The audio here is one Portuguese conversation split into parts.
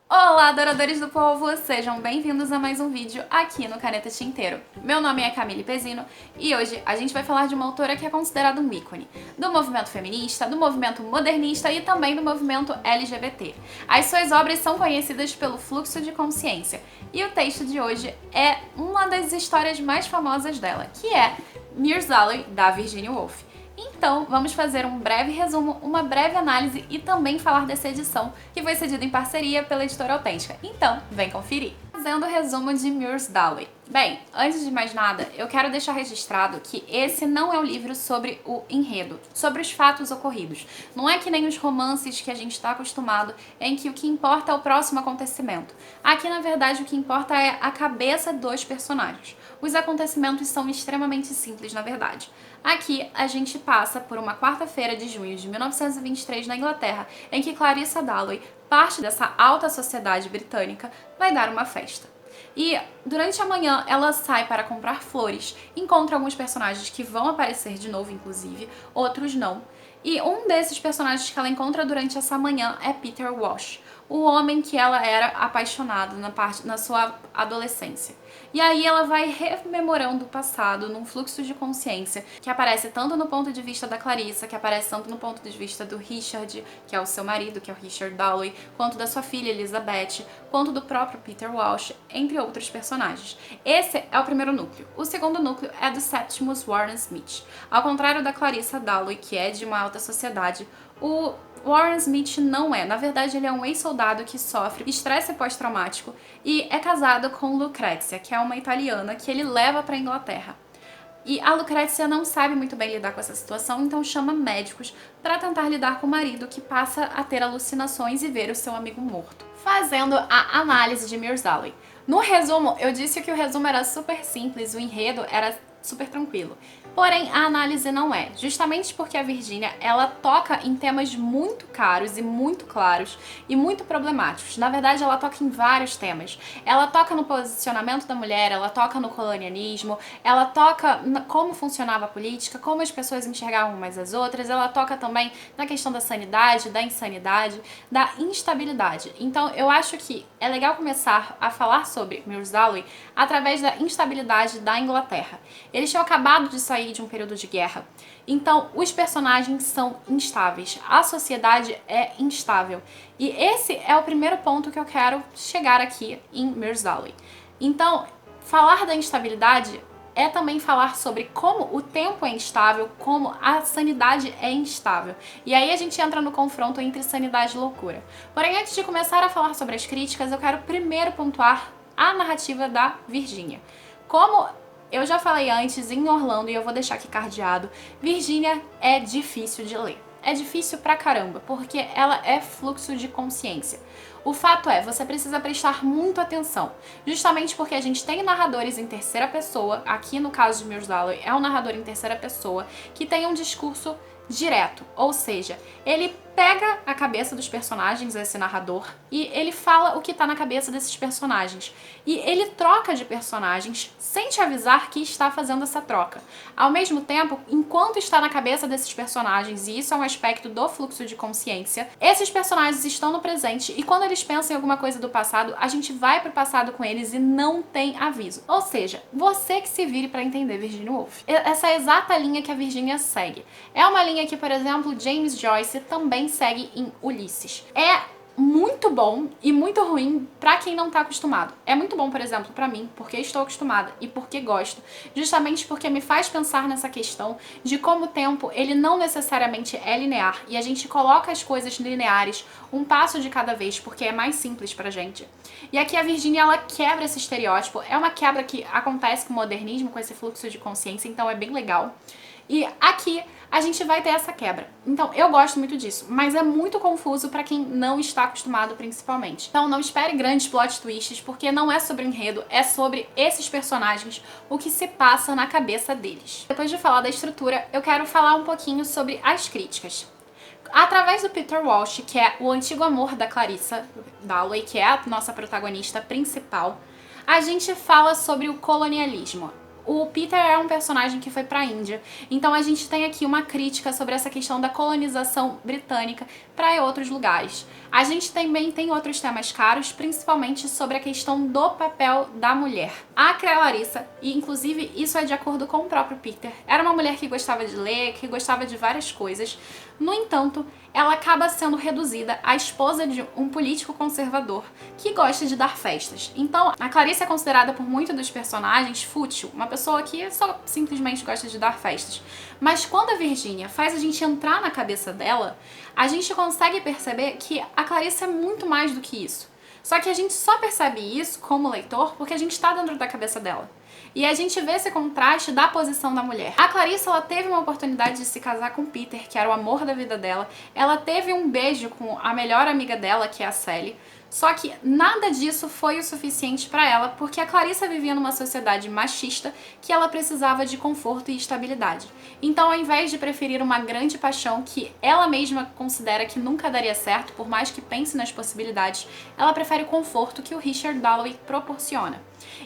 Olá, adoradores do povo! Sejam bem-vindos a mais um vídeo aqui no Caneta Tinteiro. Meu nome é Camille Pezzino e hoje a gente vai falar de uma autora que é considerada um ícone do movimento feminista, do movimento modernista e também do movimento LGBT. As suas obras são conhecidas pelo fluxo de consciência e o texto de hoje é uma das histórias mais famosas dela, que é Mirror's Dalley, da Virginia Woolf. Então, vamos fazer um breve resumo, uma breve análise e também falar dessa edição, que foi cedida em parceria pela Editora Autêntica. Então, vem conferir! Fazendo o resumo de Mirror's Dalley. Bem, antes de mais nada, eu quero deixar registrado que esse não é um livro sobre o enredo, sobre os fatos ocorridos. Não é que nem os romances que a gente está acostumado, em que o que importa é o próximo acontecimento. Aqui, na verdade, o que importa é a cabeça dos personagens. Os acontecimentos são extremamente simples, na verdade. Aqui, a gente passa por uma quarta-feira de junho de 1923 na Inglaterra, em que Clarissa Dalley, parte dessa alta sociedade britânica, vai dar uma festa. E durante a manhã ela sai para comprar flores, encontra alguns personagens que vão aparecer de novo, inclusive, outros não. E um desses personagens que ela encontra durante essa manhã é Peter Walsh, o homem que ela era apaixonada na sua adolescência. E aí ela vai rememorando o passado num fluxo de consciência que aparece tanto no ponto de vista da Clarissa, que aparece tanto no ponto de vista do Richard, que é o seu marido, que é o Richard Dalley, quanto da sua filha Elizabeth, quanto do próprio Peter Walsh, entre outros personagens. Esse é o primeiro núcleo. O segundo núcleo é do Septimus Warren Smith. Ao contrário da Clarissa Dalley, que é de uma alta sociedade, o Warren Smith não é. Na verdade, ele é um ex-soldado que sofre estresse pós-traumático e é casado com Lucrezia, que é uma italiana que ele leva para a Inglaterra. E a Lucrezia não sabe muito bem lidar com essa situação, então chama médicos para tentar lidar com o marido, que passa a ter alucinações e ver o seu amigo morto. Fazendo a análise de Mirror's Dalley. No resumo, eu disse que o resumo era super simples, o enredo era super tranquilo. Porém, a análise não é, justamente porque a Virginia, ela toca em temas muito caros e muito claros e muito problemáticos. Na verdade, ela toca em vários temas. Ela toca no posicionamento da mulher, ela toca no colonialismo, ela toca como funcionava a política, como as pessoas enxergavam umas às outras, ela toca também na questão da sanidade, da insanidade, da instabilidade. Então, eu acho que é legal começar a falar sobre Mirror's Dalley através da instabilidade da Inglaterra. Eles tinham acabado de sair de um período de guerra. Então, os personagens são instáveis. A sociedade é instável. E esse é o primeiro ponto que eu quero chegar aqui em Mirror's Dalley. Então, falar da instabilidade é também falar sobre como o tempo é instável, como a sanidade é instável. E aí a gente entra no confronto entre sanidade e loucura. Porém, antes de começar a falar sobre as críticas, eu quero primeiro pontuar a narrativa da Virginia. Como eu já falei antes em Orlando, e eu vou deixar aqui cardeado, Virginia é difícil de ler. É difícil pra caramba, porque ela é fluxo de consciência. O fato é, você precisa prestar muito atenção, justamente porque a gente tem narradores em terceira pessoa, aqui no caso de Mirror's Dalley é um narrador em terceira pessoa, que tem um discurso direto, ou seja, ele pega a cabeça dos personagens, esse narrador, e ele fala o que tá na cabeça desses personagens. E ele troca de personagens sem te avisar que está fazendo essa troca. Ao mesmo tempo, enquanto está na cabeça desses personagens, e isso é um aspecto do fluxo de consciência, esses personagens estão no presente e quando eles pensam em alguma coisa do passado, a gente vai pro passado com eles e não tem aviso. Ou seja, você que se vire pra entender Virginia Woolf. Essa é a exata linha que a Virginia segue. É uma linha que, por exemplo, James Joyce também segue em Ulisses. É muito bom e muito ruim pra quem não tá acostumado. É muito bom, por exemplo, pra mim, porque estou acostumada e porque gosto, justamente porque me faz pensar nessa questão de como o tempo, ele não necessariamente é linear e a gente coloca as coisas lineares um passo de cada vez, porque é mais simples pra gente. E aqui a Virginia, ela quebra esse estereótipo, é uma quebra que acontece com o modernismo, com esse fluxo de consciência, então é bem legal. E aqui a gente vai ter essa quebra. Então eu gosto muito disso, mas é muito confuso pra quem não está acostumado principalmente. Então não espere grandes plot twists, porque não é sobre o enredo, é sobre esses personagens, o que se passa na cabeça deles. Depois de falar da estrutura, eu quero falar um pouquinho sobre as críticas. Através do Peter Walsh, que é o antigo amor da Clarissa Dalley, que é a nossa protagonista principal, a gente fala sobre o colonialismo. O Peter é um personagem que foi pra Índia, então a gente tem aqui uma crítica sobre essa questão da colonização britânica para outros lugares. A gente também tem outros temas caros, principalmente sobre a questão do papel da mulher. A Clarissa, e inclusive isso é de acordo com o próprio Peter, era uma mulher que gostava de ler, que gostava de várias coisas. No entanto, ela acaba sendo reduzida à esposa de um político conservador que gosta de dar festas. Então, a Clarissa é considerada por muitos dos personagens fútil, uma pessoa que só simplesmente gosta de dar festas. Mas quando a Virginia faz a gente entrar na cabeça dela, a gente consegue perceber que a Clarissa é muito mais do que isso. Só que a gente só percebe isso como leitor porque a gente está dentro da cabeça dela. E a gente vê esse contraste da posição da mulher. A Clarissa, ela teve uma oportunidade de se casar com Peter, que era o amor da vida dela. Ela teve um beijo com a melhor amiga dela, que é a Sally. Só que nada disso foi o suficiente pra ela, porque a Clarissa vivia numa sociedade machista que ela precisava de conforto e estabilidade. Então, ao invés de preferir uma grande paixão que ela mesma considera que nunca daria certo, por mais que pense nas possibilidades, ela prefere o conforto que o Richard Dalloway proporciona.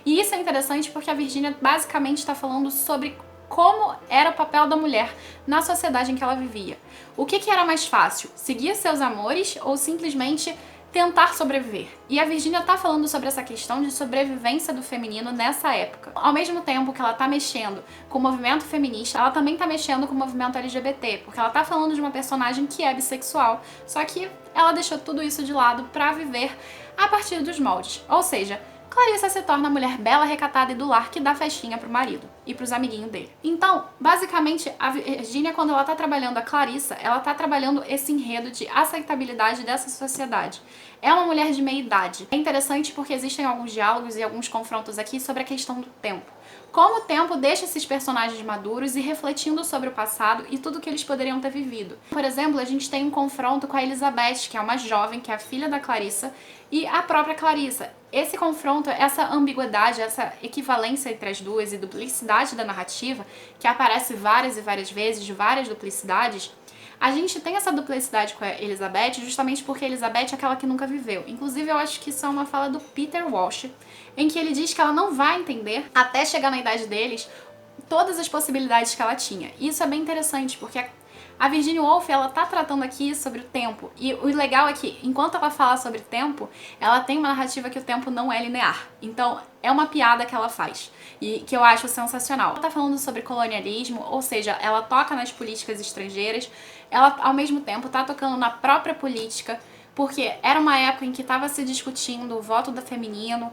E isso é interessante porque a Virginia basicamente está falando sobre como era o papel da mulher na sociedade em que ela vivia. O que era mais fácil? Seguir seus amores ou simplesmente tentar sobreviver? E a Virginia tá falando sobre essa questão de sobrevivência do feminino nessa época. Ao mesmo tempo que ela tá mexendo com o movimento feminista, ela também tá mexendo com o movimento LGBT, porque ela tá falando de uma personagem que é bissexual, só que ela deixou tudo isso de lado pra viver a partir dos moldes. Ou seja, Clarissa se torna a mulher bela, recatada e do lar que dá festinha pro marido e pros amiguinhos dele. Então, basicamente, a Virginia, quando ela tá trabalhando a Clarissa, ela tá trabalhando esse enredo de aceitabilidade dessa sociedade. É uma mulher de meia idade. É interessante porque existem alguns diálogos e alguns confrontos aqui sobre a questão do tempo. Como o tempo deixa esses personagens maduros e refletindo sobre o passado e tudo que eles poderiam ter vivido. Por exemplo, a gente tem um confronto com a Elizabeth, que é uma jovem, que é a filha da Clarissa, e a própria Clarissa. Esse confronto, essa ambiguidade, essa equivalência entre as duas e duplicidade da narrativa, que aparece várias e várias vezes, de várias duplicidades, a gente tem essa duplicidade com a Elizabeth justamente porque a Elizabeth é aquela que nunca viveu. Inclusive, eu acho que isso é uma fala do Peter Walsh, em que ele diz que ela não vai entender, até chegar na idade deles, todas as possibilidades que ela tinha. E isso é bem interessante, porque a Virginia Woolf, ela tá tratando aqui sobre o tempo. E o legal é que, enquanto ela fala sobre tempo, ela tem uma narrativa que o tempo não é linear. Então, é uma piada que ela faz. E que eu acho sensacional. Ela tá falando sobre colonialismo, ou seja, ela toca nas políticas estrangeiras. Ela, ao mesmo tempo, tá tocando na própria política, porque era uma época em que estava se discutindo o voto do feminino.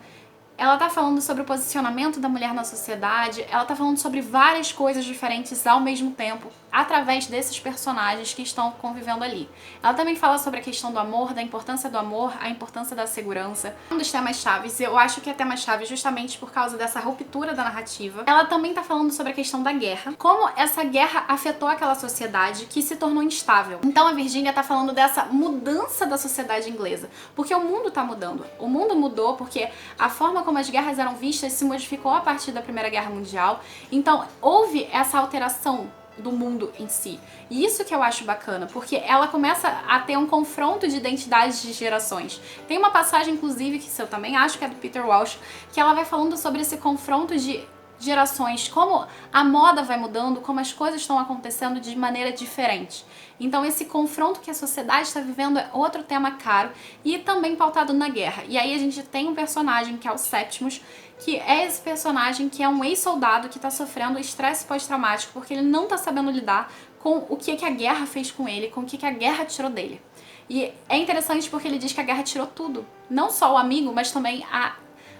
Ela tá falando sobre o posicionamento da mulher na sociedade, ela tá falando sobre várias coisas diferentes ao mesmo tempo, através desses personagens que estão convivendo ali. Ela também fala sobre a questão do amor, da importância do amor, a importância da segurança. Um dos temas chaves, eu acho que é tema chave justamente por causa dessa ruptura da narrativa. Ela também tá falando sobre a questão da guerra, como essa guerra afetou aquela sociedade que se tornou instável. Então a Virginia tá falando dessa mudança da sociedade inglesa, porque o mundo tá mudando. O mundo mudou porque a forma como as guerras eram vistas se modificou a partir da Primeira Guerra Mundial. Então houve essa alteração do mundo em si. E isso que eu acho bacana, porque ela começa a ter um confronto de identidades de gerações. Tem uma passagem, inclusive, que eu também acho que é do Peter Walsh, que ela vai falando sobre esse confronto de gerações, como a moda vai mudando, como as coisas estão acontecendo de maneira diferente. Então esse confronto que a sociedade está vivendo é outro tema caro e também pautado na guerra. E aí a gente tem um personagem que é o Septimus, que é esse personagem que é um ex-soldado que está sofrendo estresse pós-traumático porque ele não está sabendo lidar com o que a guerra fez com ele, com o que a guerra tirou dele. E é interessante porque ele diz que a guerra tirou tudo, não só o amigo, mas também a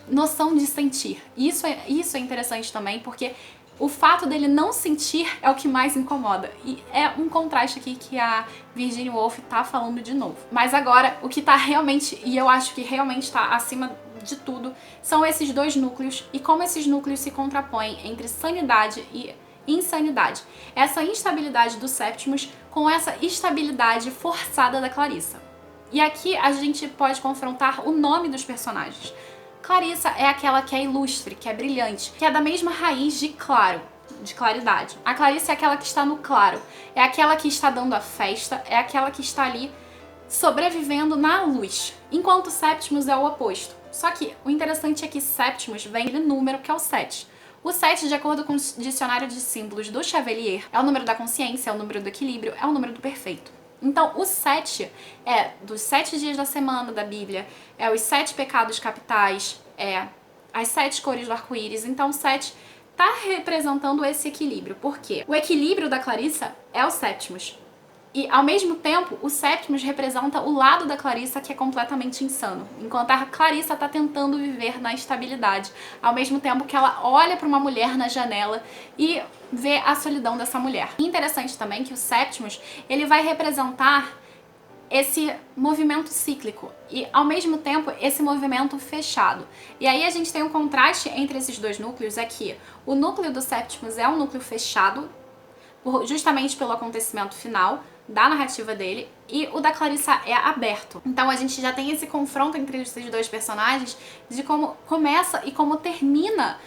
noção de sentir. Isso é interessante também, porque o fato dele não sentir é o que mais incomoda. E é um contraste aqui que a Virginia Woolf tá falando de novo. Mas agora, o que tá realmente, e eu acho que realmente tá acima de tudo, são esses dois núcleos e como esses núcleos se contrapõem entre sanidade e insanidade. Essa instabilidade do Septimus com essa estabilidade forçada da Clarissa. E aqui a gente pode confrontar o nome dos personagens. Clarissa é aquela que é ilustre, que é brilhante, que é da mesma raiz de claro, de claridade. A Clarissa é aquela que está no claro, é aquela que está dando a festa, é aquela que está ali sobrevivendo na luz, enquanto Septimus é o oposto. Só que o interessante é que Septimus vem do número que é o 7. O 7, de acordo com o dicionário de símbolos do Chevalier, é o número da consciência, é o número do equilíbrio, é o número do perfeito. Então, o 7 é dos 7 dias da semana da Bíblia, é os 7 pecados capitais, é as 7 cores do arco-íris. Então, o 7 está representando esse equilíbrio. Por quê? O equilíbrio da Clarissa é o Sétimos. E, ao mesmo tempo, o Sétimos representa o lado da Clarissa que é completamente insano. Enquanto a Clarissa está tentando viver na estabilidade, ao mesmo tempo que ela olha para uma mulher na janela e vê a solidão dessa mulher. Interessante também que o Sétimos, ele vai representar esse movimento cíclico e, ao mesmo tempo, esse movimento fechado. E aí a gente tem um contraste entre esses dois núcleos aqui. O núcleo do Sétimos é um núcleo fechado, justamente pelo acontecimento final da narrativa dele, e o da Clarissa é aberto. Então a gente já tem esse confronto entre esses dois personagens de como começa e como termina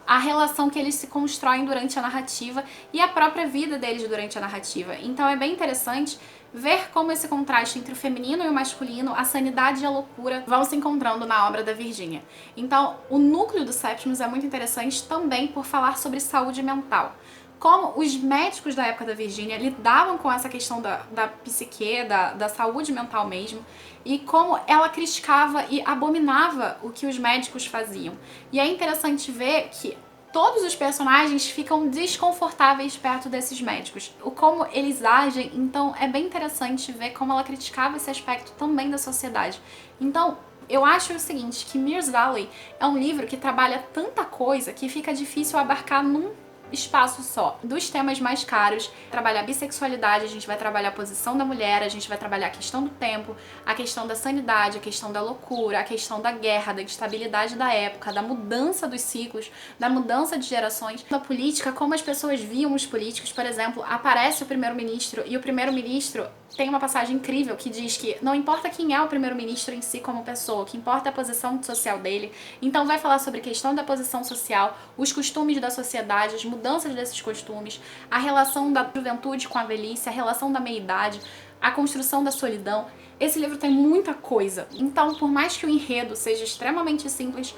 a relação que eles se constroem durante a narrativa e a própria vida deles durante a narrativa. Então é bem interessante ver como esse contraste entre o feminino e o masculino, a sanidade e a loucura, vão se encontrando na obra da Virginia. Então, o núcleo do Sétimos é muito interessante também por falar sobre saúde mental. Como os médicos da época da Virginia lidavam com essa questão da psique, da saúde mental mesmo, e como ela criticava e abominava o que os médicos faziam. E é interessante ver que todos os personagens ficam desconfortáveis perto desses médicos. O como eles agem, então é bem interessante ver como ela criticava esse aspecto também da sociedade. Então, eu acho o seguinte, que Mirror's Valley é um livro que trabalha tanta coisa que fica difícil abarcar num espaço só. Dos temas mais caros, trabalhar a bissexualidade, a gente vai trabalhar a posição da mulher, a gente vai trabalhar a questão do tempo, a questão da sanidade, a questão da loucura, a questão da guerra, da instabilidade da época, da mudança dos ciclos, da mudança de gerações, da política, como as pessoas viam os políticos. Por exemplo, aparece o primeiro-ministro e o primeiro-ministro tem uma passagem incrível que diz que não importa quem é o primeiro-ministro em si como pessoa, o que importa é a posição social dele. Então vai falar sobre a questão da posição social, os costumes da sociedade, as mudanças desses costumes, a relação da juventude com a velhice, a relação da meia-idade, a construção da solidão. Esse livro tem muita coisa. Então, por mais que o enredo seja extremamente simples,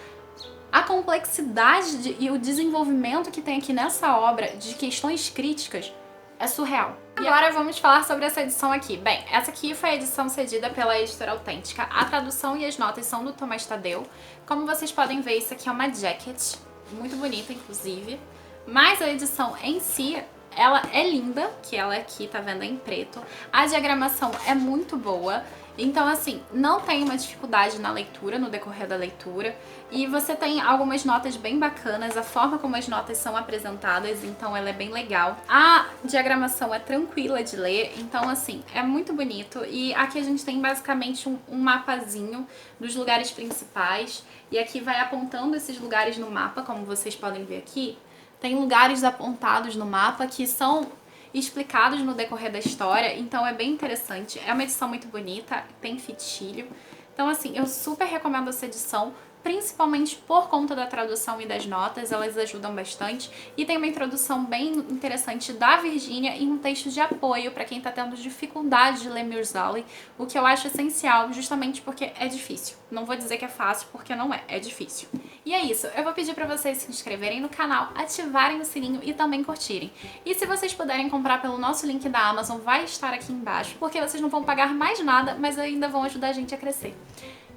a complexidade e o desenvolvimento que tem aqui nessa obra de questões críticas é surreal. E agora vamos falar sobre essa edição aqui. Bem, essa aqui foi a edição cedida pela Editora Autêntica. A tradução e as notas são do Tomás Tadeu. Como vocês podem ver, isso aqui é uma jacket, muito bonita, inclusive. Mas a edição em si, ela é linda, que ela aqui tá vendo em preto. A diagramação é muito boa. Então, assim, não tem uma dificuldade na leitura, no decorrer da leitura. E você tem algumas notas bem bacanas, a forma como as notas são apresentadas, então ela é bem legal. A diagramação é tranquila de ler, então, assim, é muito bonito. E aqui a gente tem basicamente um mapazinho dos lugares principais. E aqui vai apontando esses lugares no mapa, como vocês podem ver aqui. Tem lugares apontados no mapa que são explicados no decorrer da história, então é bem interessante. É uma edição muito bonita, tem fitilho. Então, assim, eu super recomendo essa edição, principalmente por conta da tradução e das notas, elas ajudam bastante. E tem uma introdução bem interessante da Virginia e um texto de apoio para quem tá tendo dificuldade de ler Mirror's Valley, o que eu acho essencial, justamente porque é difícil. Não vou dizer que é fácil, porque não é difícil. E é isso, eu vou pedir pra vocês se inscreverem no canal, ativarem o sininho e também curtirem. E se vocês puderem comprar pelo nosso link da Amazon, vai estar aqui embaixo, porque vocês não vão pagar mais nada, mas ainda vão ajudar a gente a crescer.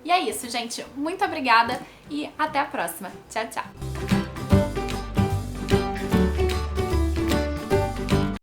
E é isso, gente. Muito obrigada e até a próxima. Tchau, tchau!